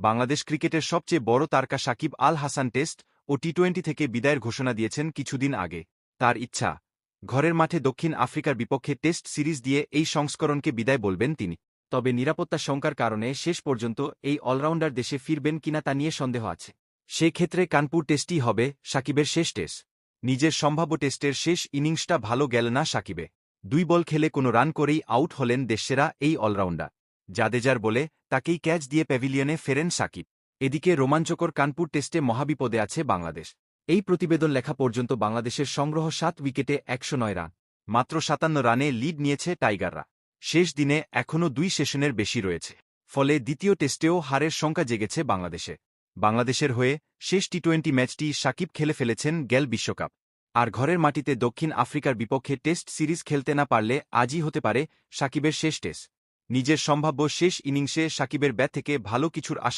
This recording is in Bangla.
বাংলাদেশ ক্রিকেটের সবচেয়ে বড় তারকা সাকিব আল হাসান টেস্ট ও টি-20 থেকে বিদায়ের ঘোষণা দিয়েছেন কিছুদিন আগে। তার ইচ্ছা, ঘরের মাঠে দক্ষিণ আফ্রিকার বিপক্ষে টেস্ট সিরিজ দিয়ে এই সংস্করণকে বিদায় বলবেন তিনি। তবে নিরাপত্তা শঙ্কার কারণে শেষ পর্যন্ত এই অলরাউন্ডার দেশে ফিরবেন কিনা তা নিয়ে সন্দেহ আছে। সে ক্ষেত্রে কানপুর টেস্টই হবে সাকিবের শেষ টেস্ট। নিজের সম্ভাব্য টেস্টের শেষ ইনিংসটা ভালো গেল না সাকিবে। 2 বল খেলে কোনো রান করেই আউট হলেন দেশসেরা এই অলরাউন্ডার। জাদেজার বলে তাকেই ক্যাচ দিয়ে প্যাভিলিয়নে ফেরেন সাকিব। এদিকে রোমাঞ্চকর কানপুর টেস্টে মহাবিপদে আছে বাংলাদেশ। এই প্রতিবেদন লেখা পর্যন্ত বাংলাদেশের সংগ্রহ 7 উইকেটে 109 রান। মাত্র 57 রানে লিড নিয়েছে টাইগাররা। শেষ দিনে এখনও 2 সেশনের বেশি রয়েছে। ফলে দ্বিতীয় টেস্টেও হারের শঙ্কা জেগেছে বাংলাদেশে। বাংলাদেশের হয়ে শেষ টি-20 ম্যাচটি সাকিব খেলে ফেলেছেন গেল বিশ্বকাপ। আর ঘরের মাটিতে দক্ষিণ আফ্রিকার বিপক্ষে টেস্ট সিরিজ খেলতে না পারলে আজই হতে পারে সাকিবের শেষ টেস্ট। নিজের সম্ভাব্য শেষ ইনিংসে সাকিবের ব্যাট থেকে ভালো কিছুর আশা